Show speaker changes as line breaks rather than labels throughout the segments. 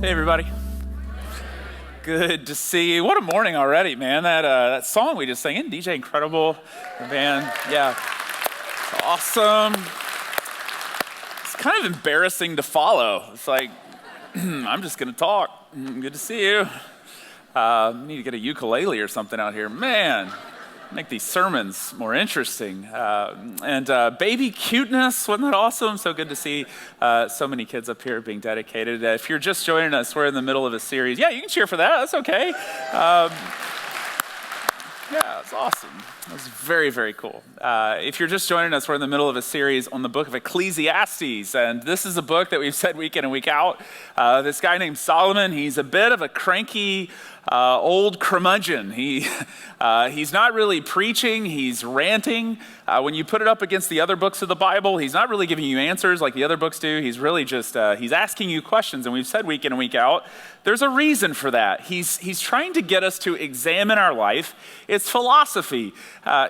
Hey everybody. Good to see you. What a morning already, man. That song we just sang in, DJ Incredible, the band, yeah, it's awesome. It's kind of embarrassing to follow. It's like, I'm just gonna talk. Good to see you. Need to get a ukulele or something out here. Man, make these sermons more interesting. And baby cuteness, wasn't that awesome? So good to see so many kids up here being dedicated. If you're just joining us, we're in the middle of a series. Yeah, you can cheer for that. That's okay. Yeah, it's awesome. It was very, very cool. If you're just joining us, we're in the middle of a series on the book of Ecclesiastes, and this is a book that we've said week in and week out. This guy named Solomon, he's a bit of a cranky old curmudgeon. He's not really preaching, he's ranting. When you put it up against the other books of the Bible, he's not really giving you answers like the other books do. He's really just, he's asking you questions, and we've said week in and week out, there's a reason for that. He's trying to get us to examine our life. It's philosophy.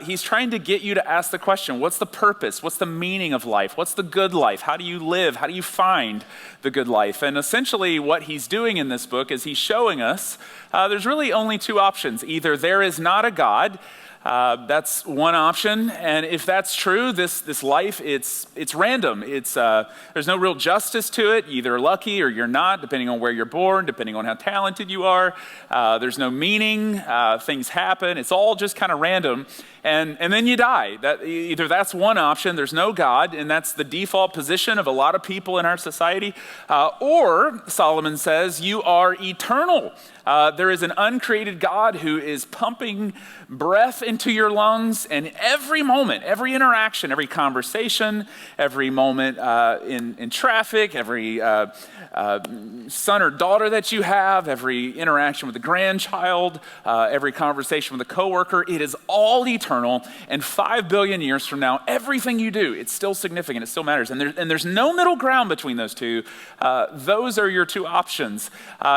He's trying to get you to ask the question, what's the purpose? What's the meaning of life? What's the good life? How do you live? How do you find the good life? And essentially what he's doing in this book is he's showing us there's really only two options. Either there is not a God, that's one option, and if that's true, this life, it's random. There's no real justice to it. Either lucky or you're not, depending on where you're born, depending on how talented you are. There's no meaning. Things happen. It's all just kind of random, and then you die. Either that's one option. There's no God, and that's the default position of a lot of people in our society. Or Solomon says you are eternal. There is an uncreated God who is pumping breath into your lungs, and every moment, every interaction, every conversation, every moment in traffic, every son or daughter that you have, every interaction with a grandchild, every conversation with a coworker, it is all eternal, and 5 billion years from now, everything you do, it's still significant, it still matters, and there's no middle ground between those two. Those are your two options.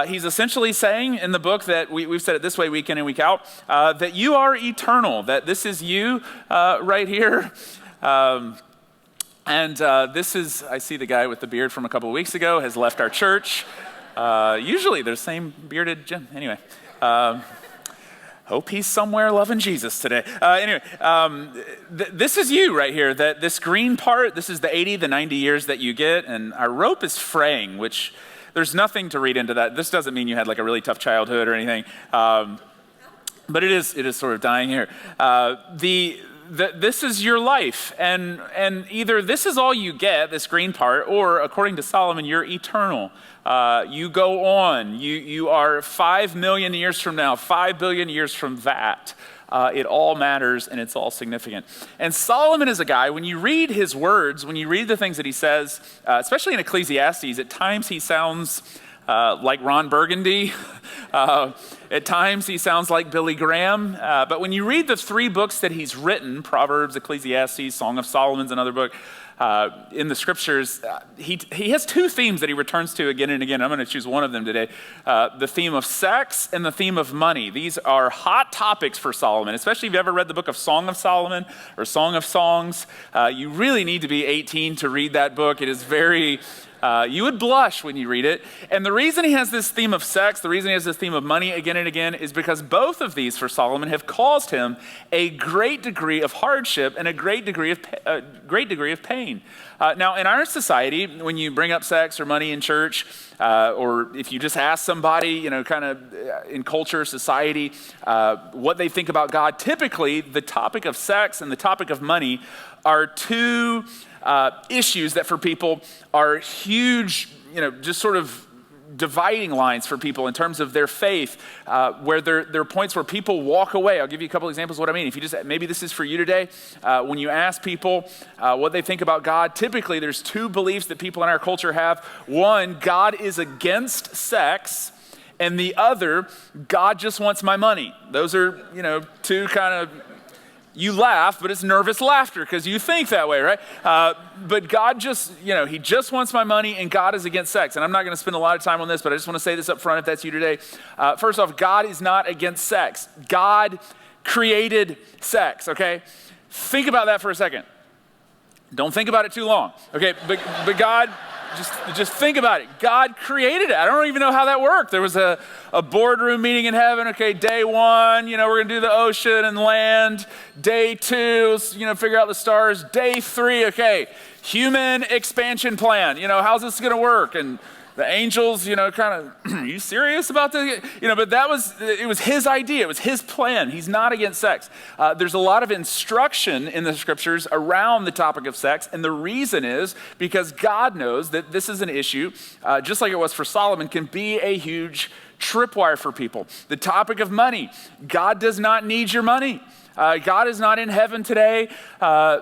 He's essentially saying in the book that we've said it this way week in and week out, that you are eternal, that this is you right here. And this is, I see the guy with the beard from a couple of weeks ago has left our church. Usually they're the same bearded Jim. Anyway, hope he's somewhere loving Jesus today. This is you right here. That this green part, this is the 80, the 90 years that you get, and our rope is fraying, which there's nothing to read into that. This doesn't mean you had like a really tough childhood or anything, but it is sort of dying here. This is your life, and either this is all you get, this green part, or according to Solomon, you're eternal. You go on. You are 5 million years from now, 5 billion years from that. It all matters, and it's all significant. And Solomon is a guy, when you read his words, when you read the things that he says, especially in Ecclesiastes, at times he sounds like Ron Burgundy. At times he sounds like Billy Graham. But when you read the 3 books that he's written, Proverbs, Ecclesiastes, Song of Solomon's another book, in the scriptures, he has 2 themes that he returns to again and again. I'm going to choose one of them today. The theme of sex and the theme of money. These are hot topics for Solomon, especially if you've ever read the book of Song of Solomon or Song of Songs. You really need to be 18 to read that book. It is very... you would blush when you read it. And the reason he has this theme of sex, the reason he has this theme of money again and again is because both of these for Solomon have caused him a great degree of hardship and a great degree of pain. Now, in our society, when you bring up sex or money in church, or if you just ask somebody, kind of in culture, society, what they think about God, typically the topic of sex and the topic of money are 2 issues that for people are huge, just sort of dividing lines for people in terms of their faith, where there are points where people walk away. I'll give you a couple examples of what I mean. If you just, maybe this is for you today, when you ask people what they think about God, typically there's 2 beliefs that people in our culture have. One, God is against sex, and the other, God just wants my money. Those are, 2 kind of... You laugh, but it's nervous laughter because you think that way, right? But God just, he just wants my money, and God is against sex. And I'm not going to spend a lot of time on this, but I just want to say this up front if that's you today. First off, God is not against sex. God created sex, okay? Think about that for a second. Don't think about it too long, okay? But God Just think about it. God created it. I don't even know how that worked. There was a boardroom meeting in heaven. Okay, day one, we're going to do the ocean and land. Day two, figure out the stars. Day three, okay, human expansion plan. How's this going to work? And the angels, kind of, are you serious about this? But it was his idea. It was his plan. He's not against sex. There's a lot of instruction in the scriptures around the topic of sex. And the reason is because God knows that this is an issue, just like it was for Solomon, can be a huge tripwire for people. The topic of money. God does not need your money. God is not in heaven today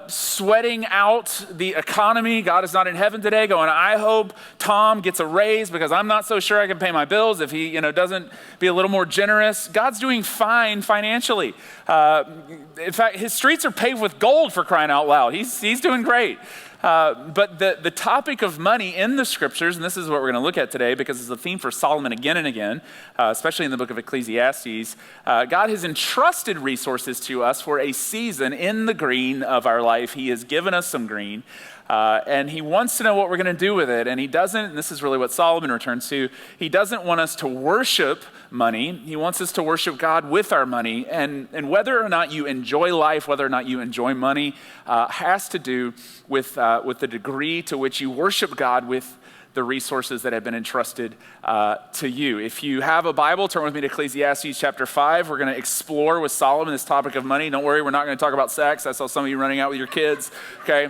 sweating out the economy. God is not in heaven today going, I hope Tom gets a raise because I'm not so sure I can pay my bills if he doesn't be a little more generous. God's doing fine financially. In fact, his streets are paved with gold, for crying out loud. He's doing great. But the topic of money in the scriptures, and this is what we're going to look at today because it's a theme for Solomon again and again, especially in the book of Ecclesiastes. God has entrusted resources to us for a season in the green of our life. He has given us some green. And he wants to know what we're going to do with it. And he doesn't, and this is really what Solomon returns to, he doesn't want us to worship money. He wants us to worship God with our money. And whether or not you enjoy life, whether or not you enjoy money, has to do with the degree to which you worship God with the resources that have been entrusted to you. If you have a Bible, turn with me to Ecclesiastes chapter 5. We're going to explore with Solomon this topic of money. Don't worry, we're not going to talk about sex. I saw some of you running out with your kids, okay?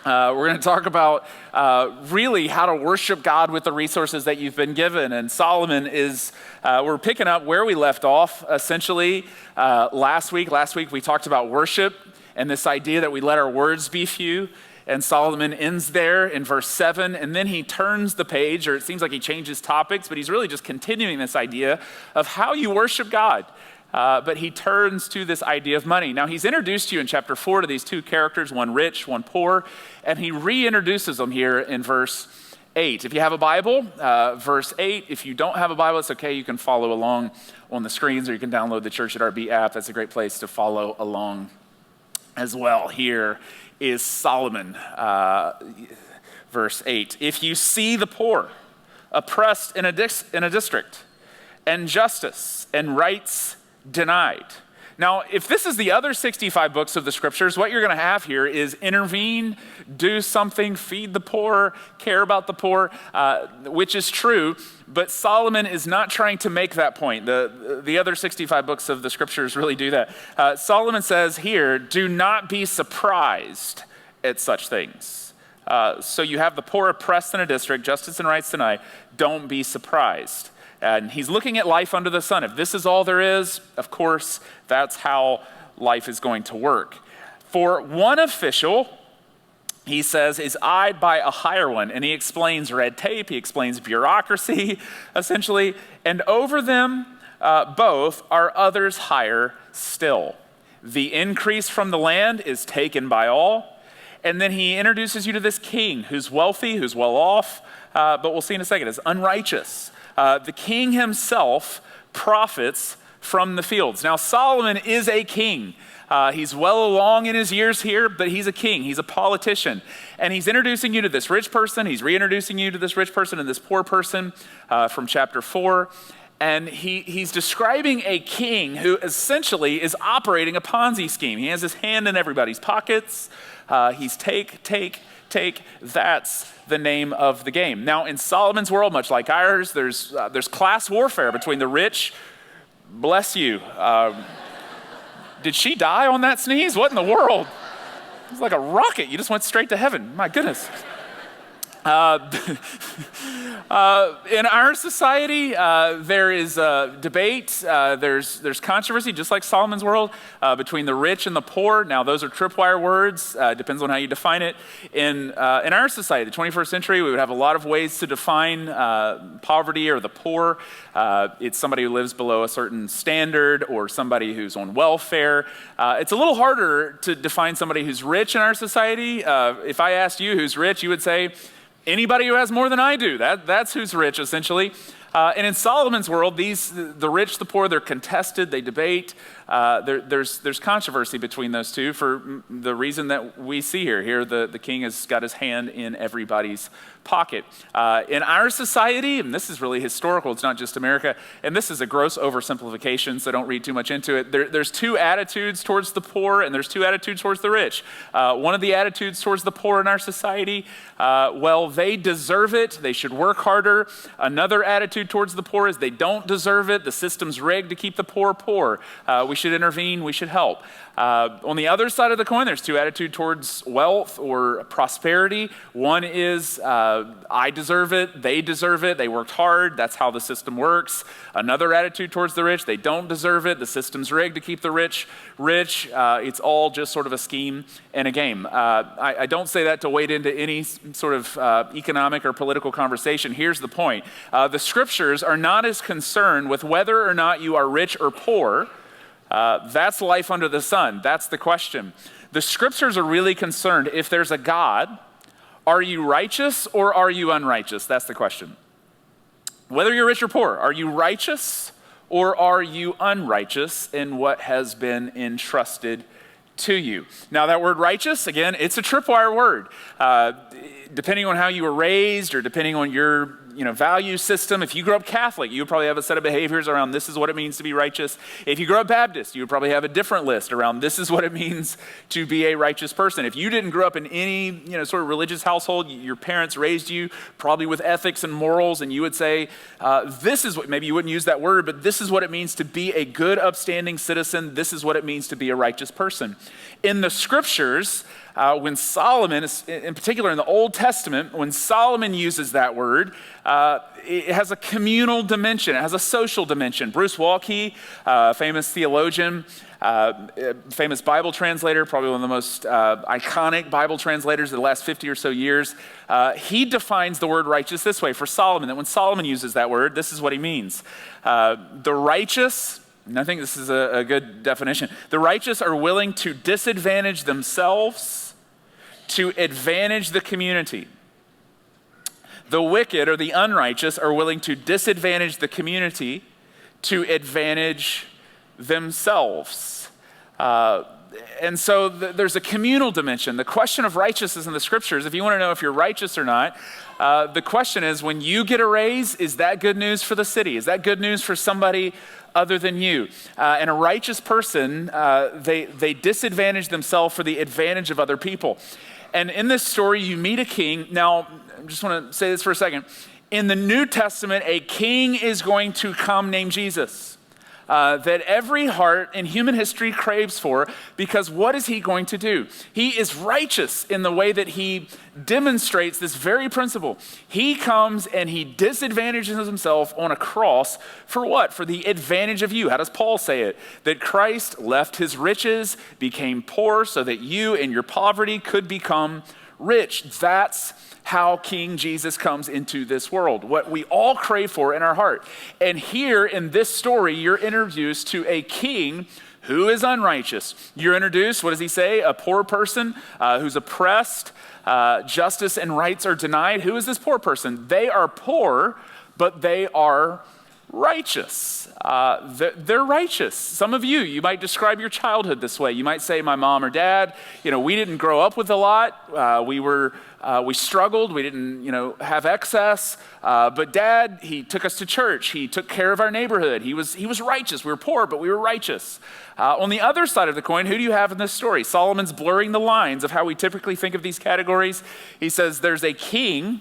We're going to talk about really how to worship God with the resources that you've been given. And Solomon is, we're picking up where we left off, essentially, last week. Last week we talked about worship and this idea that we let our words be few. And Solomon ends there in verse 7, and then he turns the page, or it seems like he changes topics, but he's really just continuing this idea of how you worship God. But he turns to this idea of money. Now, he's introduced you in chapter 4 to these two characters, one rich, one poor, and he reintroduces them here in verse 8. If you have a Bible, verse 8. If you don't have a Bible, it's okay. You can follow along on the screens, or you can download the Church at RB app. That's a great place to follow along as well. Here is Solomon, verse 8. If you see the poor oppressed in a district, and justice and rights denied. Now, if this is the other 65 books of the scriptures, what you're going to have here is intervene, do something, feed the poor, care about the poor, which is true, but Solomon is not trying to make that point. The other 65 books of the scriptures really do that. Solomon says here, do not be surprised at such things. So you have the poor oppressed in a district, justice and rights denied, don't be surprised. And he's looking at life under the sun. If this is all there is, of course, that's how life is going to work. For one official, he says, is eyed by a higher one. And he explains red tape, he explains bureaucracy, essentially. And over them both are others higher still. The increase from the land is taken by all. And then he introduces you to this king who's wealthy, who's well off, but we'll see in a second, is unrighteous. The king himself profits from the fields. Now, Solomon is a king. He's well along in his years here, but he's a king. He's a politician. And he's introducing you to this rich person. He's reintroducing you to this rich person and this poor person from chapter 4. And he's describing a king who essentially is operating a Ponzi scheme. He has his hand in everybody's pockets. He's take. That's the name of the game. Now, in Solomon's world, much like ours, there's class warfare between the rich. Bless you. Did she die on that sneeze? What in the world? It was like a rocket. You just went straight to heaven. My goodness. In our society, there is debate, there's controversy, just like Solomon's world, between the rich and the poor. Now, those are tripwire words, depends on how you define it. In our society, the 21st century, we would have a lot of ways to define poverty or the poor. It's somebody who lives below a certain standard or somebody who's on welfare. It's a little harder to define somebody who's rich in our society. If I asked you who's rich, you would say, anybody who has more than I do, that's who's rich, essentially. And in Solomon's world, the rich, the poor, they're contested, they debate. There's controversy between those two for the reason that we see here. Here, the king has got his hand in everybody's pocket. In our society, and this is really historical, it's not just America, and this is a gross oversimplification, so don't read too much into it. There's two attitudes towards the poor, and there's two attitudes towards the rich. One of the attitudes towards the poor in our society, well, they deserve it, they should work harder. Another attitude towards the poor is they don't deserve it, the system's rigged to keep the poor poor. We should intervene, we should help. On the other side of the coin, there's two attitudes towards wealth or prosperity. One is, I deserve it, they worked hard, that's how the system works. Another attitude towards the rich, they don't deserve it, the system's rigged to keep the rich rich. It's all just sort of a scheme and a game. I don't say that to wade into any sort of economic or political conversation. Here's the point. The scriptures are not as concerned with whether or not you are rich or poor. That's life under the sun. That's the question. The scriptures are really concerned, if there's a God, are you righteous or are you unrighteous? That's the question. Whether you're rich or poor, are you righteous or are you unrighteous in what has been entrusted to you? Now that word righteous, again, it's a tripwire word. Depending on how you were raised or depending on your value system. If you grew up Catholic, you would probably have a set of behaviors around this is what it means to be righteous. If you grew up Baptist, you would probably have a different list around this is what it means to be a righteous person. If you didn't grow up in any sort of religious household, your parents raised you probably with ethics and morals, and you would say, this is what, maybe you wouldn't use that word, but this is what it means to be a good, upstanding citizen. This is what it means to be a righteous person. In the scriptures, when Solomon, in particular in the Old Testament, when Solomon uses that word, it has a communal dimension. It has a social dimension. Bruce Waltke, famous theologian, famous Bible translator, probably one of the most iconic Bible translators of the last 50 or so years, he defines the word righteous this way for Solomon, that when Solomon uses that word, this is what he means. The righteous, and I think this is a good definition, the righteous are willing to disadvantage themselves to advantage the community. The wicked or the unrighteous are willing to disadvantage the community to advantage themselves. And so there's a communal dimension. The question of righteousness in the scriptures, if you want to know if you're righteous or not, the question is, when you get a raise, is that good news for the city? Is that good news for somebody other than you? And a righteous person, they disadvantage themselves for the advantage of other people. And in this story, you meet a king. Now, I just want to say this for a second. In the New Testament, a king is going to come named Jesus, that every heart in human history craves for, because what is he going to do? He is righteous in the way that he demonstrates this very principle. He comes and he disadvantages himself on a cross for what? For the advantage of you. How does Paul say it? That Christ left his riches, became poor, so that you in your poverty could become rich. That's how King Jesus comes into this world, what we all crave for in our heart. And here in this story, you're introduced to a king who is unrighteous. You're introduced, what does he say? A poor person who's oppressed, justice and rights are denied. Who is this poor person? They are poor, but they are righteous. They're righteous. Some of you might describe your childhood this way. You might say, my mom or dad, we didn't grow up with a lot. We struggled. We didn't, have excess. But dad, he took us to church. He took care of our neighborhood. He was righteous. We were poor, but we were righteous. On the other side of the coin, who do you have in this story? Solomon's blurring the lines of how we typically think of these categories. He says there's a king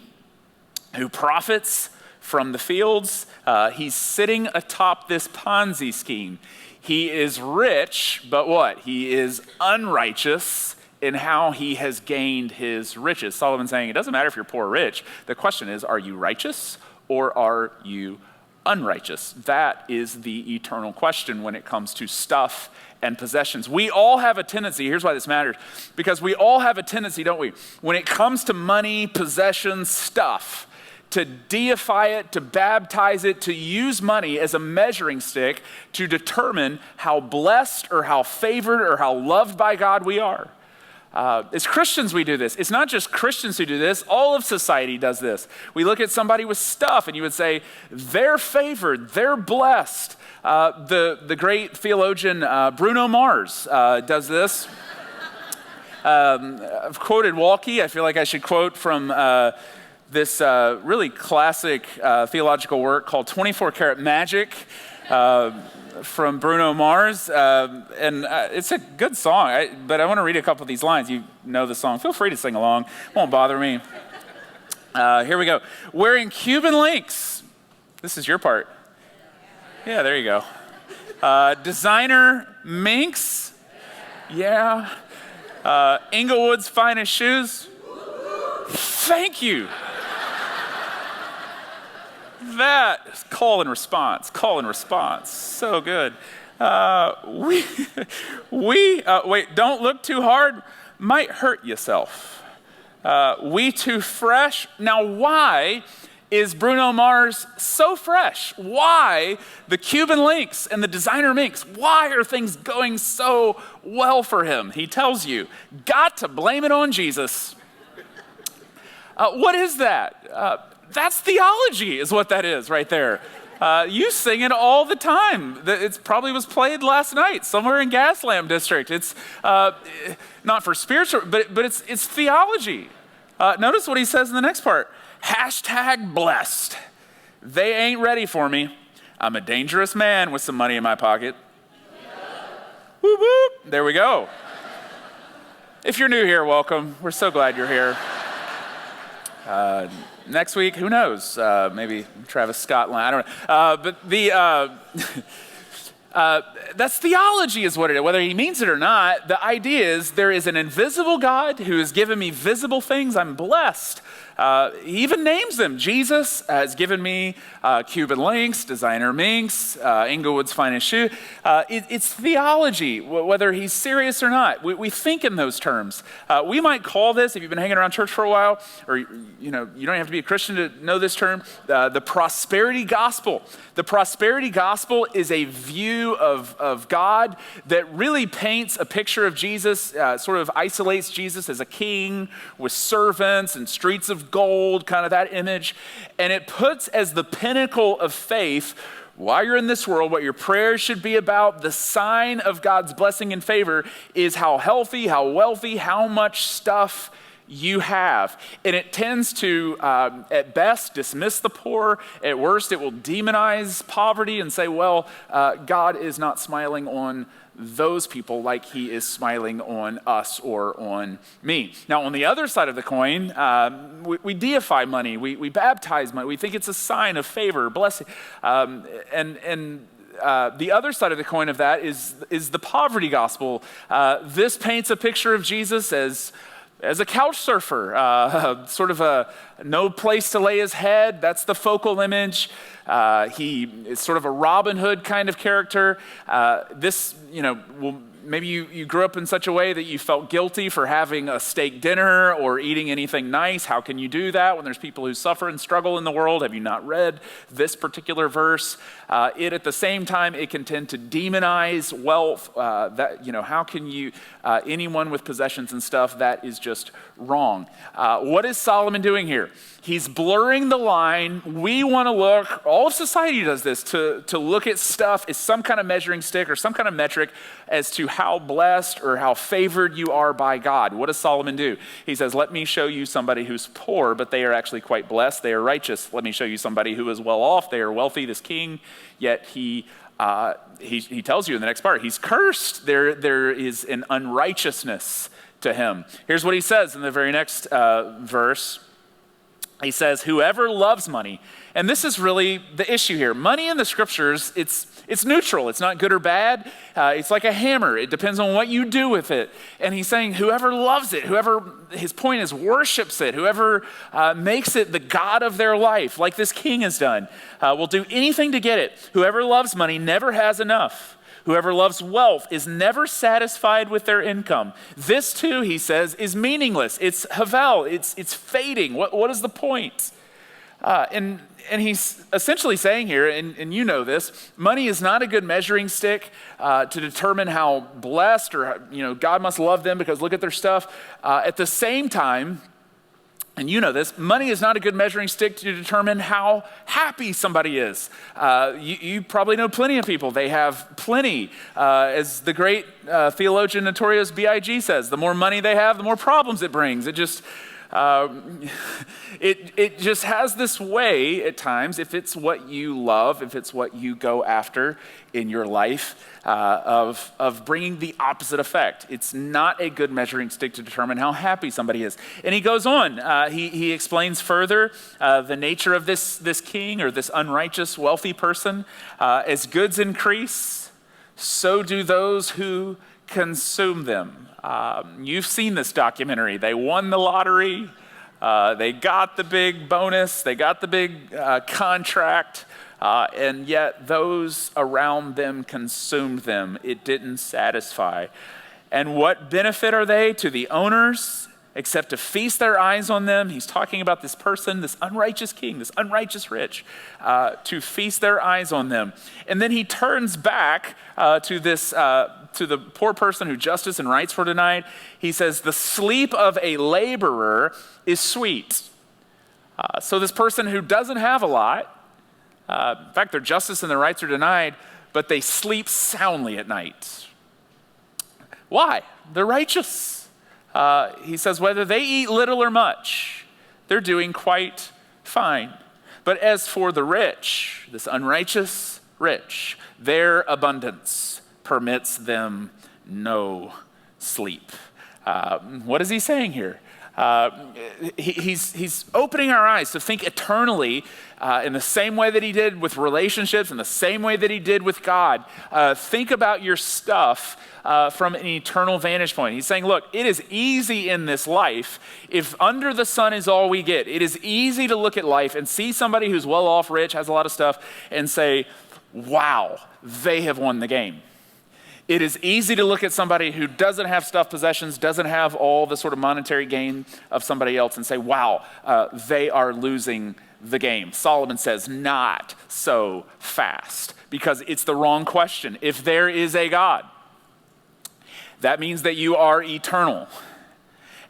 who profits from the fields. He's sitting atop this Ponzi scheme. He is rich, but what? He is unrighteous in how he has gained his riches. Solomon's saying it doesn't matter if you're poor or rich. The question is, are you righteous or are you unrighteous? That is the eternal question when it comes to stuff and possessions. We all have a tendency, here's why this matters, because we all have a tendency, don't we? When it comes to money, possessions, stuff, to deify it, to baptize it, to use money as a measuring stick to determine how blessed or how favored or how loved by God we are. As Christians, we do this. It's not just Christians who do this. All of society does this. We look at somebody with stuff and you would say, they're favored, they're blessed. The great theologian Bruno Mars does this. I've quoted Walkie. I feel like I should quote from this really classic theological work called 24 Karat Magic. From Bruno Mars, and it's a good song, but I want to read a couple of these lines. You know the song. Feel free to sing along. Won't bother me. Here we go. Wearing Cuban links. This is your part. Yeah, there you go. Designer minks. Yeah. Inglewood's finest shoes. Thank you. That is call and response. So good. Wait, don't look too hard. Might hurt yourself. We too fresh. Now, why is Bruno Mars so fresh? Why the Cuban links and the designer minks? Why are things going so well for him? He tells you, got to blame it on Jesus. What is that? That's theology is what that is right there. You sing it all the time. It probably was played last night somewhere in Gaslamp District. It's not for spiritual, but it's theology. Notice what he says in the next part. Hashtag blessed. They ain't ready for me. I'm a dangerous man with some money in my pocket. Whoop, whoop. There we go. If you're new here, welcome. We're so glad you're here. Next week, who knows? Maybe Travis Scott line. I don't know. But that's theology is what it is. Whether he means it or not, the idea is there is an invisible God who has given me visible things. I'm blessed. He even names them. Jesus has given me Cuban links, designer minks, Inglewood's finest shoe. It's theology, whether he's serious or not. We think in those terms. We might call this, if you've been hanging around church for a while, or you don't have to be a Christian to know this term, the prosperity gospel. The prosperity gospel is a view of God that really paints a picture of Jesus, sort of isolates Jesus as a king with servants and streets of gold, kind of that image. And it puts as the pinnacle of faith, while you're in this world, what your prayers should be about, the sign of God's blessing and favor is how healthy, how wealthy, how much stuff you have. And it tends to, at best, dismiss the poor. At worst, it will demonize poverty and say, well, God is not smiling on those people like he is smiling on us or on me. Now, on the other side of the coin, we deify money. We baptize money. We think it's a sign of favor, blessing. The other side of the coin of that is the poverty gospel. This paints a picture of Jesus as a couch surfer, sort of a no place to lay his head. That's the focal image. He is sort of a Robin Hood kind of character. Maybe you grew up in such a way that you felt guilty for having a steak dinner or eating anything nice. How can you do that when there's people who suffer and struggle in the world? Have you not read this particular verse? At the same time, it can tend to demonize wealth. How can you, anyone with possessions and stuff, that is just wrong. What is Solomon doing here? He's blurring the line. We want to look, all of society does this, to look at stuff as some kind of measuring stick or some kind of metric as to how blessed or how favored you are by God. What does Solomon do? He says, let me show you somebody who's poor, but they are actually quite blessed. They are righteous. Let me show you somebody who is well off. They are wealthy, this king, yet he tells you in the next part, he's cursed. There is an unrighteousness to him. Here's what he says in the very next verse. He says, whoever loves money, and this is really the issue here. Money in the scriptures, it's neutral. It's not good or bad. It's like a hammer. It depends on what you do with it. And he's saying whoever loves it, his point is worships it, whoever makes it the God of their life, like this king has done, will do anything to get it. Whoever loves money never has enough. Whoever loves wealth is never satisfied with their income. This too, he says, is meaningless. It's havel. It's fading. What is the point? And he's essentially saying here, and you know this, money is not a good measuring stick to determine how blessed or, God must love them because look at their stuff. At the same time, and you know this, money is not a good measuring stick to determine how happy somebody is. You probably know plenty of people. They have plenty. As the great theologian Notorious B.I.G. says, the more money they have, the more problems it brings. It just has this way at times, if it's what you love, if it's what you go after in your life, of bringing the opposite effect. It's not a good measuring stick to determine how happy somebody is. And he goes on. He explains further the nature of this king or this unrighteous wealthy person. As goods increase, so do those who consume them. You've seen this documentary. They won the lottery. They got the big bonus. They got the big contract. And yet those around them consumed them. It didn't satisfy. And what benefit are they to the owners except to feast their eyes on them? He's talking about this person, this unrighteous king, this unrighteous rich, to feast their eyes on them. And then he turns back to the poor person who justice and rights were denied. He says, the sleep of a laborer is sweet. So this person who doesn't have a lot, in fact, their justice and their rights are denied, but they sleep soundly at night. Why? They're righteous. He says, whether they eat little or much, they're doing quite fine. But as for the rich, this unrighteous rich, their abundance permits them no sleep. What is he saying here? He's opening our eyes to think eternally in the same way that he did with relationships, in the same way that he did with God. Think about your stuff from an eternal vantage point. He's saying, look, it is easy in this life, if under the sun is all we get, it is easy to look at life and see somebody who's well off, rich, has a lot of stuff, and say, wow, they have won the game. It is easy to look at somebody who doesn't have stuff, possessions, doesn't have all the sort of monetary gain of somebody else and say, wow, they are losing the game. Solomon says, not so fast, because it's the wrong question. If there is a God, that means that you are eternal.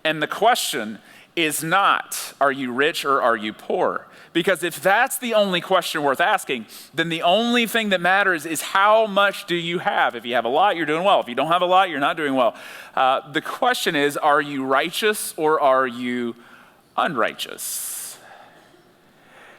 And the question is not, are you rich or are you poor? Because if that's the only question worth asking, then the only thing that matters is how much do you have? If you have a lot, you're doing well. If you don't have a lot, you're not doing well. The question is, are you righteous or are you unrighteous?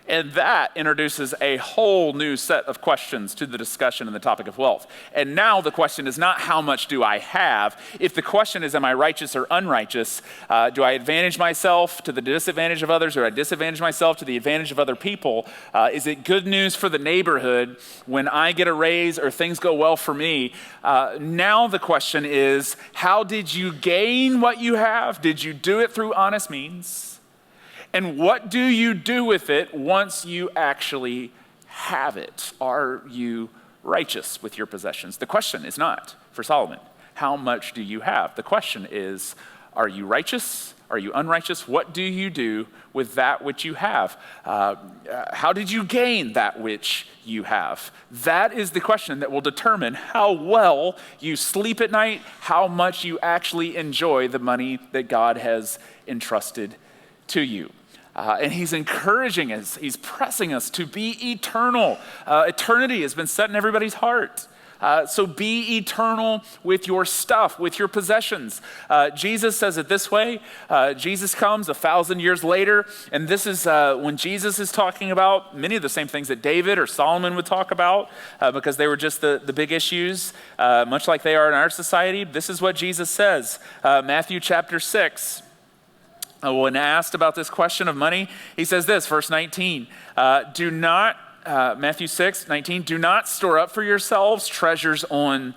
And that introduces a whole new set of questions to the discussion and the topic of wealth. And now the question is not how much do I have? If the question is, am I righteous or unrighteous? Do I advantage myself to the disadvantage of others, or I disadvantage myself to the advantage of other people? Is it good news for the neighborhood when I get a raise or things go well for me? Now the question is, how did you gain what you have? Did you do it through honest means? And what do you do with it once you actually have it? Are you righteous with your possessions? The question is not, for Solomon, how much do you have? The question is, are you righteous? Are you unrighteous? What do you do with that which you have? How did you gain that which you have? That is the question that will determine how well you sleep at night, how much you actually enjoy the money that God has entrusted to you. And he's encouraging us, he's pressing us to be eternal. Eternity has been set in everybody's heart. So be eternal with your stuff, with your possessions. Jesus says it this way. Jesus comes 1,000 years later, and this is when Jesus is talking about many of the same things that David or Solomon would talk about, because they were just the big issues, much like they are in our society. This is what Jesus says, Matthew chapter 6. When asked about this question of money, he says this, verse 19, Matthew 6, 19, do not store up for yourselves treasures on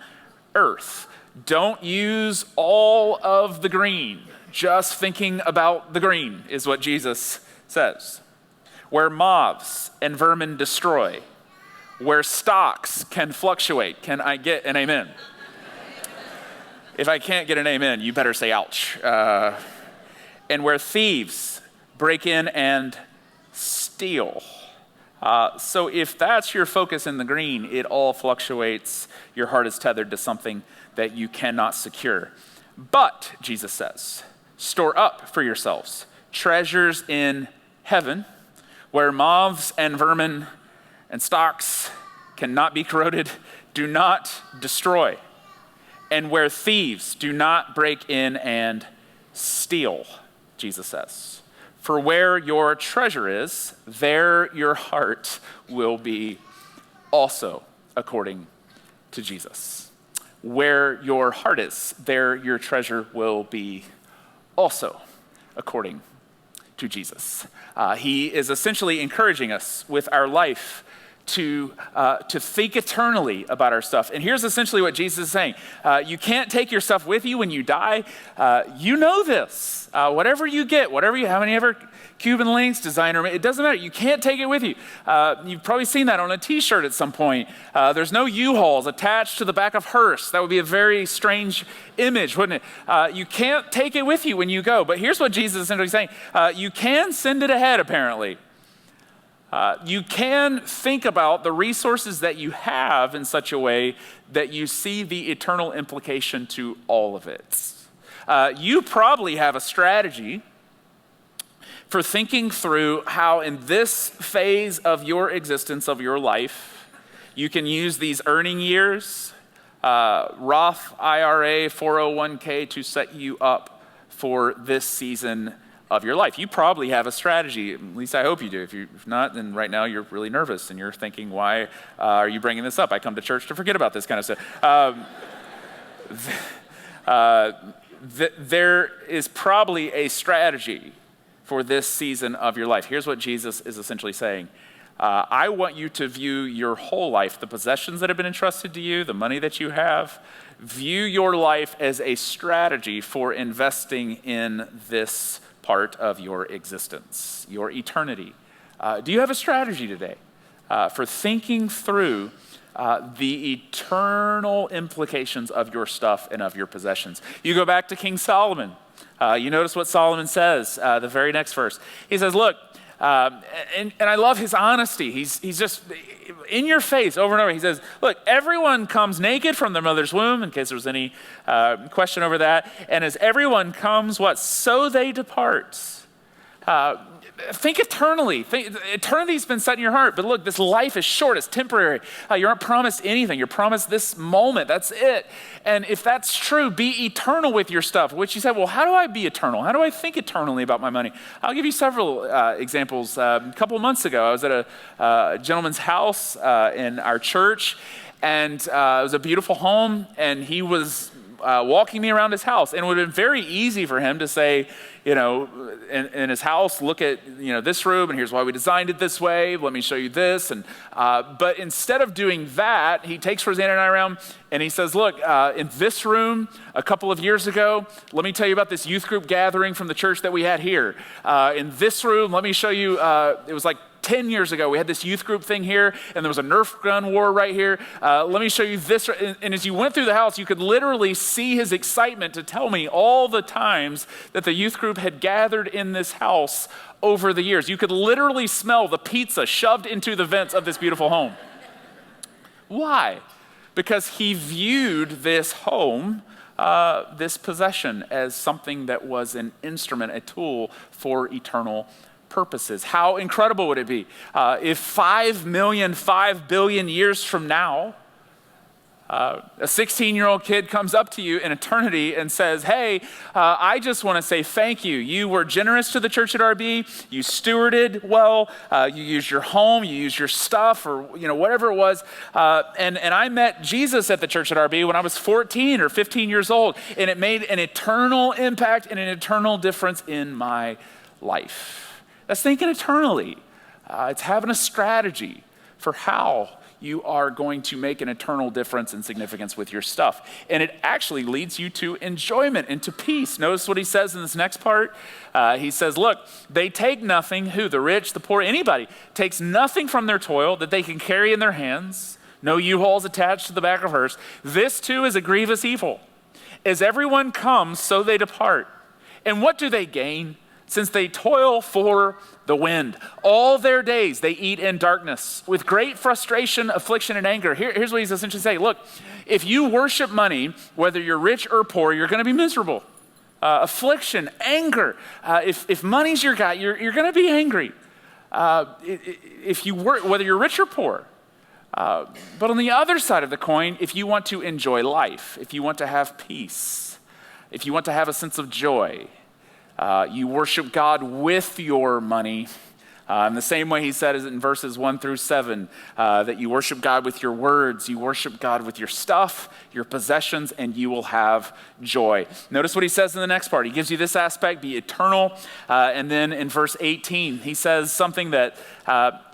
earth. Don't use all of the green. Just thinking about the green is what Jesus says. Where moths and vermin destroy, where stocks can fluctuate. Can I get an amen? If I can't get an amen, you better say ouch. And where thieves break in and steal. steal. So if that's your focus in the green, it all fluctuates. Your heart is tethered to something that you cannot secure. But, Jesus says, store up for yourselves treasures in heaven, where moths and vermin and stalks cannot be corroded, do not destroy, and where thieves do not break in and steal, Jesus says. For where your treasure is, there your heart will be also, according to Jesus. Where your heart is, there your treasure will be also, according to Jesus. He is essentially encouraging us with our life to think eternally about our stuff. And here's essentially what Jesus is saying. You can't take your stuff with you when you die. You know this. Whatever you get, whatever you have, any ever Cuban links, designer, it doesn't matter. You can't take it with you. You've probably seen that on a t-shirt at some point. There's no U-Hauls attached to the back of hearse. That would be a very strange image, wouldn't it? You can't take it with you when you go. But here's what Jesus is essentially saying. You can send it ahead, apparently. You can think about the resources that you have in such a way that you see the eternal implication to all of it. You probably have a strategy for thinking through how in this phase of your existence, of your life, you can use these earning years, Roth IRA, 401k to set you up for this season of your life. You probably have a strategy, at least I hope you do. If not, then right now you're really nervous and you're thinking, why are you bringing this up? I come to church to forget about this kind of stuff. There is probably a strategy for this season of your life. Here's what Jesus is essentially saying. I want you to view your whole life, the possessions that have been entrusted to you, the money that you have, view your life as a strategy for investing in this part of your existence, your eternity. Do you have a strategy today for thinking through the eternal implications of your stuff and of your possessions? You go back to King Solomon. You notice what Solomon says, the very next verse. He says, look, and I love his honesty. He's just in your face over and over. He says, look, everyone comes naked from their mother's womb, in case there was any question over that. And as everyone comes, what? So they depart. Think eternally. Eternity's been set in your heart. But look, this life is short. It's temporary. You aren't promised anything. You're promised this moment. That's it. And if that's true, be eternal with your stuff. Which you said, well, how do I be eternal? How do I think eternally about my money? I'll give you several examples. A couple of months ago, I was at a gentleman's house in our church. And it was a beautiful home. And he was walking me around his house. And it would have been very easy for him to say, you know, in his house, look at, you know, this room, and here's why we designed it this way. Let me show you this. And but instead of doing that, he takes Rosanna and I around, and he says, look, in this room a couple of years ago, let me tell you about this youth group gathering from the church that we had here. In this room, let me show you, it was like 10 years ago, we had this youth group thing here, and there was a Nerf gun war right here. Let me show you this. And as you went through the house, you could literally see his excitement to tell me all the times that the youth group had gathered in this house over the years. You could literally smell the pizza shoved into the vents of this beautiful home. Why? Because he viewed this home, this possession, as something that was an instrument, a tool for eternal purposes. How incredible would it be if 5 billion years from now, a 16-year-old kid comes up to you in eternity and says, hey, I just want to say thank you. You were generous to the church at RB. You stewarded well. You used your home. You used your stuff, or whatever it was. And I met Jesus at the church at RB when I was 14 or 15 years old, and it made an eternal impact and an eternal difference in my life. That's thinking eternally. It's having a strategy for how you are going to make an eternal difference and significance with your stuff. And it actually leads you to enjoyment and to peace. Notice what he says in this next part. He says, look, they take nothing, who? The rich, the poor, anybody takes nothing from their toil that they can carry in their hands. No U-Hauls attached to the back of hers. This too is a grievous evil. As everyone comes, so they depart. And what do they gain? since they toil for the wind. All their days they eat in darkness, with great frustration, affliction, and anger. Here's what he's essentially saying. Look, if you worship money, whether you're rich or poor, you're going to be miserable. Affliction, anger. If money's your guy, you're going to be angry. If you work, whether you're rich or poor. But on the other side of the coin, if you want to enjoy life, if you want to have peace, if you want to have a sense of joy, you worship God with your money. In the same way he said in verses 1-7, that you worship God with your words, you worship God with your stuff, your possessions, and you will have joy. Notice what he says in the next part. He gives you this aspect, be eternal. And then in verse 18, he says something that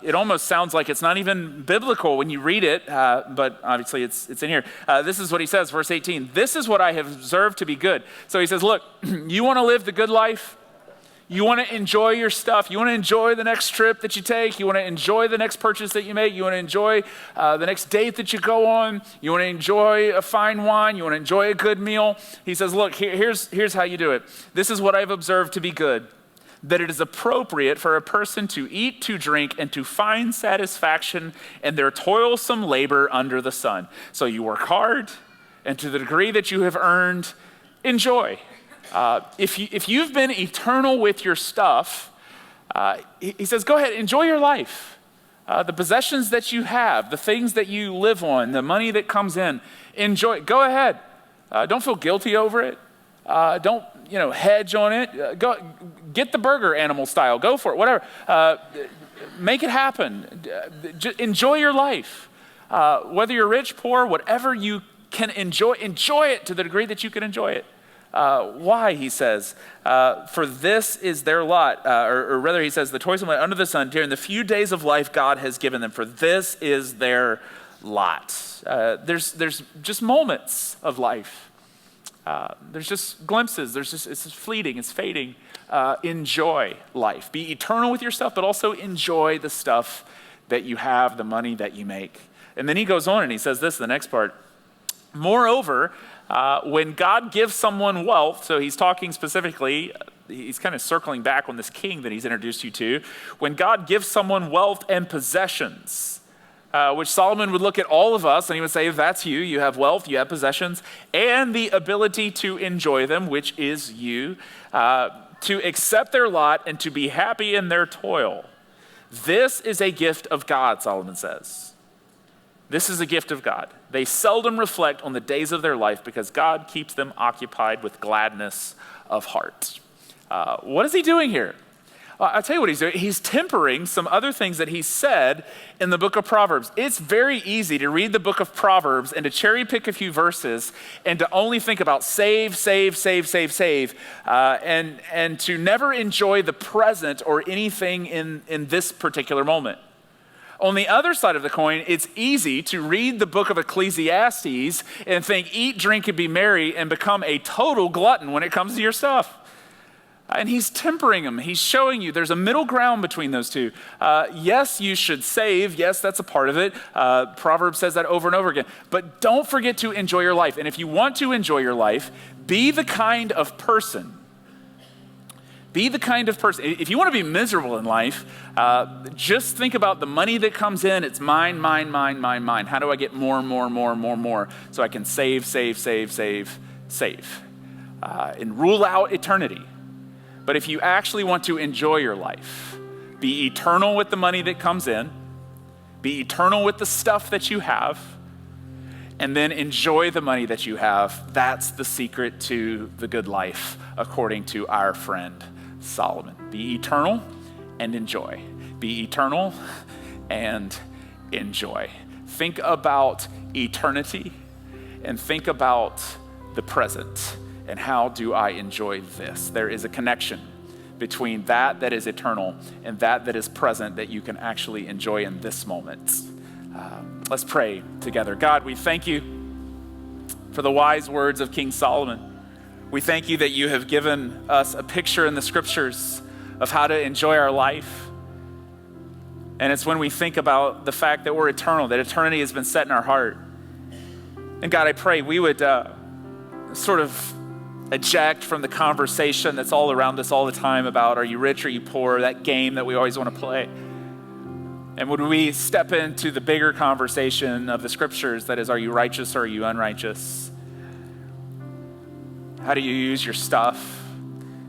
it almost sounds like it's not even biblical when you read it, but obviously it's in here. This is what he says, verse 18. This is what I have observed to be good. So he says, look, you want to live the good life? You want to enjoy your stuff. You want to enjoy the next trip that you take. You want to enjoy the next purchase that you make. You want to enjoy the next date that you go on. You want to enjoy a fine wine. You want to enjoy a good meal. He says, look, here's how you do it. This is what I've observed to be good, that it is appropriate for a person to eat, to drink, and to find satisfaction in their toilsome labor under the sun. So you work hard, and to the degree that you have earned, enjoy. If you've been eternal with your stuff, he says, go ahead, enjoy your life. The possessions that you have, the things that you live on, the money that comes in, enjoy it. Go ahead. Don't feel guilty over it. Don't hedge on it. Go get the burger animal style. Go for it. Whatever. Make it happen. Enjoy your life. Whether you're rich, poor, whatever you can enjoy it to the degree that you can enjoy it. Why, he says, for this is their lot, or rather he says, the toilsome land under the sun during the few days of life God has given them, for this is their lot. There's just moments of life. There's just glimpses. It's just fleeting, it's fading. Enjoy life. Be eternal with yourself, but also enjoy the stuff that you have, the money that you make. And then he goes on and he says this, the next part. Moreover, when God gives someone wealth, so he's talking specifically, he's kind of circling back on this king that he's introduced you to. When God gives someone wealth and possessions, which Solomon would look at all of us and he would say, that's you. You have wealth, you have possessions, and the ability to enjoy them, which is you, to accept their lot and to be happy in their toil. This is a gift of God, Solomon says. This is a gift of God. They seldom reflect on the days of their life because God keeps them occupied with gladness of heart. What is he doing here? I'll tell you what he's doing. He's tempering some other things that he said in the book of Proverbs. It's very easy to read the book of Proverbs and to cherry pick a few verses and to only think about save, and to never enjoy the present or anything in this particular moment. On the other side of the coin, it's easy to read the book of Ecclesiastes and think, eat, drink, and be merry, and become a total glutton when it comes to your stuff. And he's tempering them. He's showing you there's a middle ground between those two. Yes, you should save. Yes, that's a part of it. Proverbs says that over and over again. But don't forget to enjoy your life. And if you want to enjoy your life, be the kind of person. If you want to be miserable in life, just think about the money that comes in. It's mine. How do I get more, so I can save, and rule out eternity. But if you actually want to enjoy your life, be eternal with the money that comes in, be eternal with the stuff that you have, and then enjoy the money that you have. That's the secret to the good life, according to our friend Solomon. Be eternal and enjoy. Be eternal and enjoy. Think about eternity and think about the present and how do I enjoy this? There is a connection between that is eternal and that is present that you can actually enjoy in this moment. Let's pray together. God, we thank you for the wise words of King Solomon. We thank you that you have given us a picture in the scriptures of how to enjoy our life. And it's when we think about the fact that we're eternal, that eternity has been set in our heart. And God, I pray we would sort of eject from the conversation that's all around us all the time about, are you rich, are you poor, that game that we always want to play. And would we step into the bigger conversation of the scriptures that is, are you righteous or are you unrighteous? How do you use your stuff?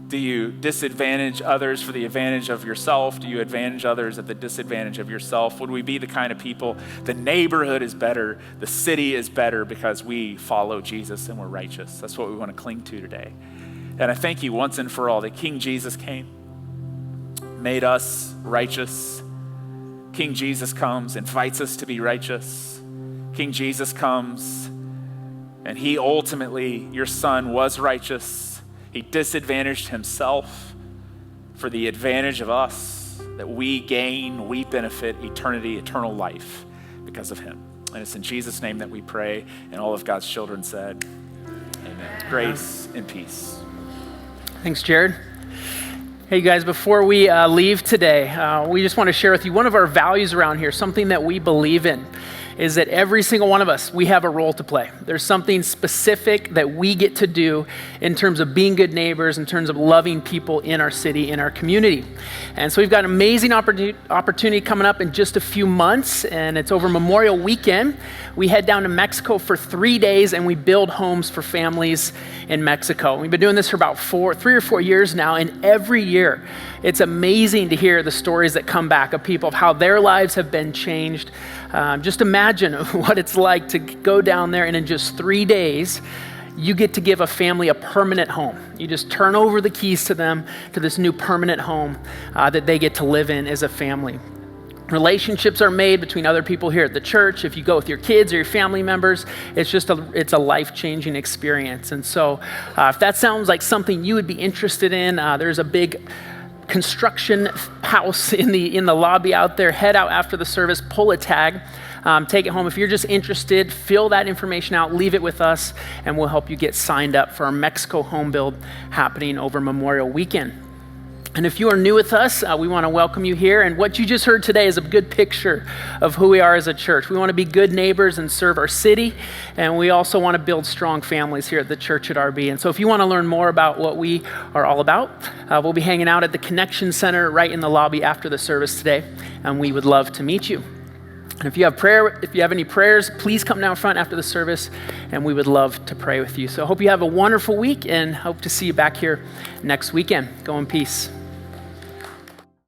Do you disadvantage others for the advantage of yourself? Do you advantage others at the disadvantage of yourself? Would we be the kind of people, the neighborhood is better, the city is better because we follow Jesus and we're righteous? That's what we want to cling to today. And I thank you once and for all that King Jesus came, made us righteous. King Jesus comes, invites us to be righteous. King Jesus comes, and he ultimately, your son, was righteous. He disadvantaged himself for the advantage of us, that we gain, we benefit eternity, eternal life because of him. And it's in Jesus' name that we pray, and all of God's children said, amen. Grace and peace.
Thanks, Jared. Hey, you guys, before we leave today, we just want to share with you one of our values around here, something that we believe in, is that every single one of us, we have a role to play. There's something specific that we get to do in terms of being good neighbors, in terms of loving people in our city, in our community. And so we've got an amazing opportunity coming up in just a few months, and it's over Memorial Weekend. We head down to Mexico for 3 days, and we build homes for families in Mexico. We've been doing this for about 3 or 4 years now, and every year it's amazing to hear the stories that come back of people, of how their lives have been changed. Just imagine what it's like to go down there and in just 3 days, you get to give a family a permanent home. You just turn over the keys to them, to this new permanent home that they get to live in as a family. Relationships are made between other people here at the church. If you go with your kids or your family members, it's a life-changing experience. And so if that sounds like something you would be interested in, there's a big construction house in the lobby out there. Head out after the service, pull a tag, take it home. If you're just interested, fill that information out, leave it with us, and we'll help you get signed up for our Mexico home build happening over Memorial Weekend. And if you are new with us, we want to welcome you here. And what you just heard today is a good picture of who we are as a church. We want to be good neighbors and serve our city. And we also want to build strong families here at the church at RB. And so if you want to learn more about what we are all about, we'll be hanging out at the Connection Center right in the lobby after the service today. And we would love to meet you. And if you have any prayers, please come down front after the service, and we would love to pray with you. So I hope you have a wonderful week, and hope to see you back here next weekend. Go in peace.